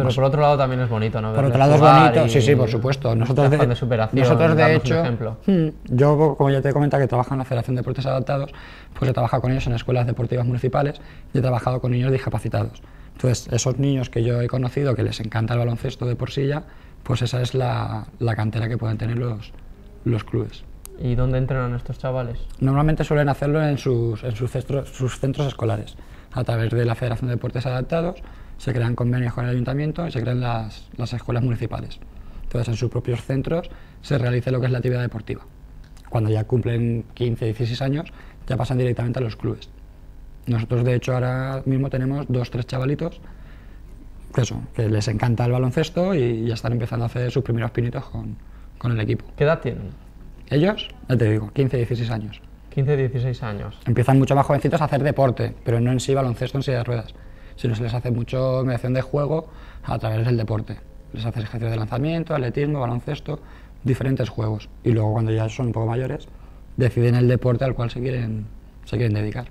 Pero Pues, por otro lado también es bonito, ¿no? por Verles otro lado es jugar bonito, y sí, por supuesto. Nosotros afán de superación, nosotros de darnos un hecho, ejemplo. yo como ya te he comentado que trabajo en la Federación de Deportes Adaptados, pues he trabajado con ellos en escuelas deportivas municipales y he trabajado con niños discapacitados. Entonces, esos niños que yo he conocido que les encanta el baloncesto de por sí ya, pues esa es la cantera que pueden tener los clubes. ¿Y dónde entrenan estos chavales? Normalmente suelen hacerlo en sus centros escolares. A través de la Federación de Deportes Adaptados se crean convenios con el ayuntamiento y se crean las escuelas municipales. Entonces, en sus propios centros se realiza lo que es la actividad deportiva. Cuando ya cumplen 15, 16 años, ya pasan directamente a los clubes. Nosotros, de hecho, ahora mismo tenemos 2, 3 chavalitos que les encanta el baloncesto y ya están empezando a hacer sus primeros pinitos con el equipo. ¿Qué edad tienen? Ellos, ya te digo, 15, 16 años. 15, 16 años. Empiezan mucho más jovencitos a hacer deporte, pero no en sí baloncesto en silla de ruedas, sino se les hace mucho mediación de juego a través del deporte. Les hace ejercicios de lanzamiento, atletismo, baloncesto, diferentes juegos. Y luego, cuando ya son un poco mayores, deciden el deporte al cual se quieren dedicar.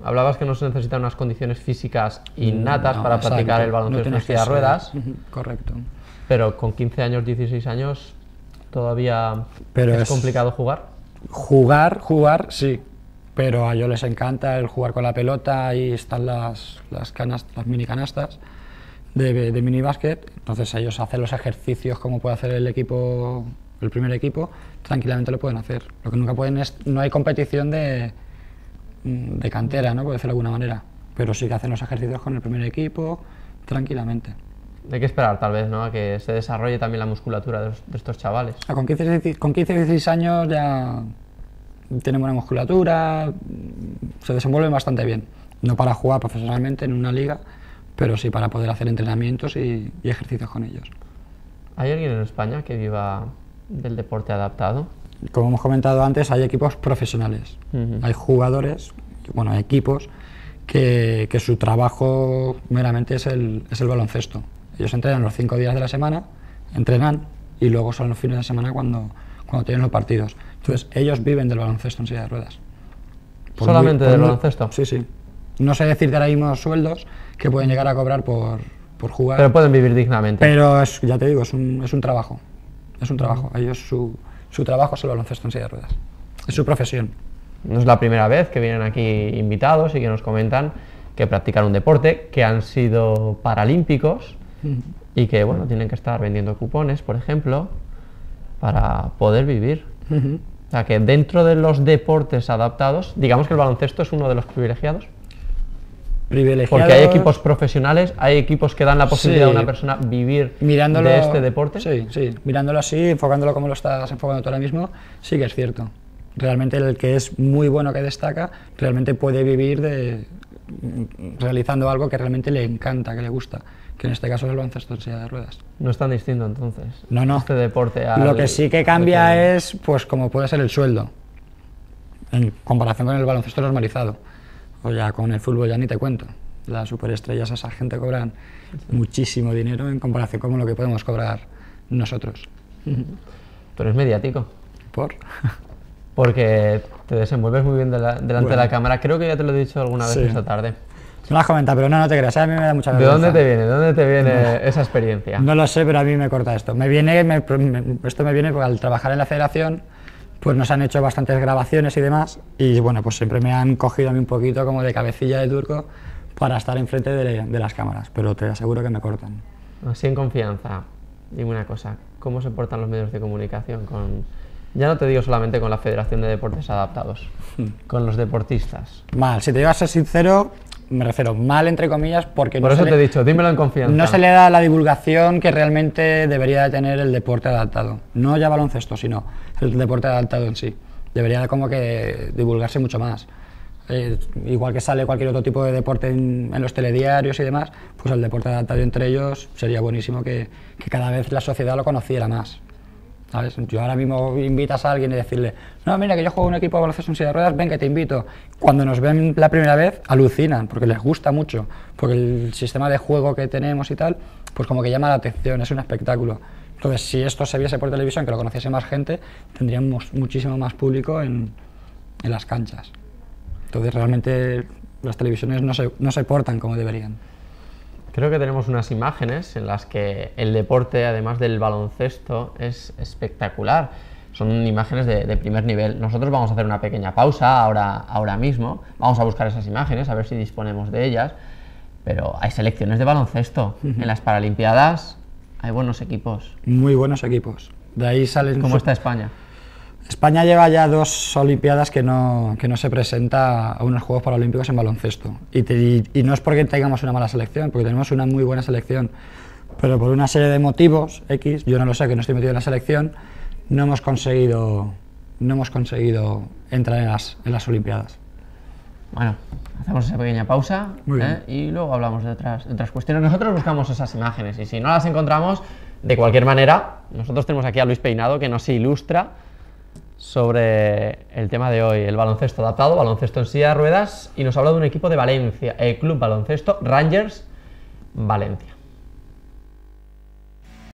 Hablabas que no se necesitan unas condiciones físicas innatas No, para practicar exacto. el baloncesto en tienes silla de que ruedas, Correcto. pero con 15 años, 16 años, todavía Pero es es- complicado jugar. Jugar, sí, pero a ellos les encanta el jugar con la pelota, y están las mini canastas de mini básquet, entonces ellos hacen los ejercicios como puede hacer el primer equipo, tranquilamente lo pueden hacer. Lo que nunca pueden no hay competición de cantera, ¿no? Por decirlo de alguna manera, pero sí que hacen los ejercicios con el primer equipo tranquilamente. Hay que esperar, tal vez, ¿no? A que se desarrolle también la musculatura de estos chavales. Con 15 16 años ya tienen buena musculatura, se desenvuelven bastante bien. No para jugar profesionalmente en una liga, pero sí para poder hacer entrenamientos y ejercicios con ellos. ¿Hay alguien en España que viva del deporte adaptado? Como hemos comentado antes, hay equipos profesionales. Hay jugadores, bueno, hay equipos que su trabajo meramente es el baloncesto. Ellos entrenan los 5 días de la semana, entrenan, y luego son los fines de semana cuando tienen los partidos. Entonces, ellos viven del baloncesto en silla de ruedas. ¿Solamente del baloncesto? Sí, sí. No sé decirte ahora mismo sueldos que pueden llegar a cobrar por jugar. Pero pueden vivir dignamente. Pero ya te digo, es un trabajo. Es un trabajo. Ellos su trabajo es el baloncesto en silla de ruedas. Es su profesión. No es la primera vez que vienen aquí invitados y que nos comentan que practican un deporte, que han sido paralímpicos y que, bueno, tienen que estar vendiendo cupones, por ejemplo, para poder vivir. O sea, que dentro de los deportes adaptados, digamos que el baloncesto es uno de los privilegiados. Porque hay equipos profesionales, hay equipos que dan la posibilidad a una persona vivir de este deporte. Sí, sí, mirándolo así, enfocándolo como lo estás enfocando tú ahora mismo, sí que es cierto. Realmente el que es muy bueno, que destaca, realmente puede vivir realizando algo que realmente le encanta, que le gusta, que en este caso es el baloncesto en silla de ruedas. No es tan distinto entonces. No. Este deporte Lo que sí que cambia es, pues, como puede ser el sueldo, en comparación con el baloncesto normalizado. O ya con el fútbol ya ni te cuento. Las superestrellas, esa gente cobran muchísimo dinero en comparación con lo que podemos cobrar nosotros. Pero es mediático. ¿Por? Porque te desenvuelves muy bien delante de la cámara. Creo que ya te lo he dicho alguna vez esta tarde. Me lo has comentado, pero no te creas, a mí me da mucha ¿De vergüenza. dónde te viene esa experiencia? No lo sé, pero a mí me corta esto. Esto me viene porque al trabajar en la federación, pues nos han hecho bastantes grabaciones y demás, y bueno, pues siempre me han cogido a mí un poquito como de cabecilla de turco para estar enfrente de las cámaras, pero te aseguro que me cortan. Así en confianza, dime una cosa, ¿cómo se portan los medios de comunicación ya no te digo solamente con la Federación de Deportes Adaptados, con los deportistas? Mal, si te digo a ser sincero, me refiero mal entre comillas porque por eso te he dicho, dímelo en confianza. No se le da la divulgación que realmente debería de tener el deporte adaptado, no ya baloncesto, sino el deporte adaptado en sí. Debería de como que divulgarse mucho más. Igual que sale cualquier otro tipo de deporte en los telediarios y demás, pues el deporte adaptado entre ellos sería buenísimo que cada vez la sociedad lo conociera más. ¿Sabes? Yo ahora mismo invitas a alguien y decirle, no, mira que yo juego en un equipo de baloncesto en silla de ruedas, ven que te invito. Cuando nos ven la primera vez alucinan, porque les gusta mucho, porque el sistema de juego que tenemos y tal, pues como que llama la atención, es un espectáculo. Entonces, si esto se viese por televisión, que lo conociese más gente, tendríamos muchísimo más público en las canchas. Entonces, realmente las televisiones no se portan como deberían. Creo que tenemos unas imágenes en las que el deporte, además del baloncesto, es espectacular. Son imágenes de primer nivel. Nosotros vamos a hacer una pequeña pausa ahora mismo. Vamos a buscar esas imágenes, a ver si disponemos de ellas. Pero hay selecciones de baloncesto. En las Paralimpiadas hay buenos equipos. Muy buenos equipos. De ahí salen... ¿Cómo está España? España lleva ya 2 Olimpiadas que no se presenta a unos Juegos Paralímpicos en baloncesto. Y no es porque tengamos una mala selección, porque tenemos una muy buena selección. Pero por una serie de motivos X, yo no lo sé, que no estoy metido en la selección, no hemos conseguido entrar en las Olimpiadas. Bueno, hacemos esa pequeña pausa y luego hablamos de otras cuestiones. Nosotros buscamos esas imágenes y si no las encontramos, de cualquier manera, nosotros tenemos aquí a Luis Peinado que nos ilustra sobre el tema de hoy, el baloncesto adaptado, baloncesto en silla de ruedas, y nos habla de un equipo de Valencia, el Club Baloncesto Rangers Valencia.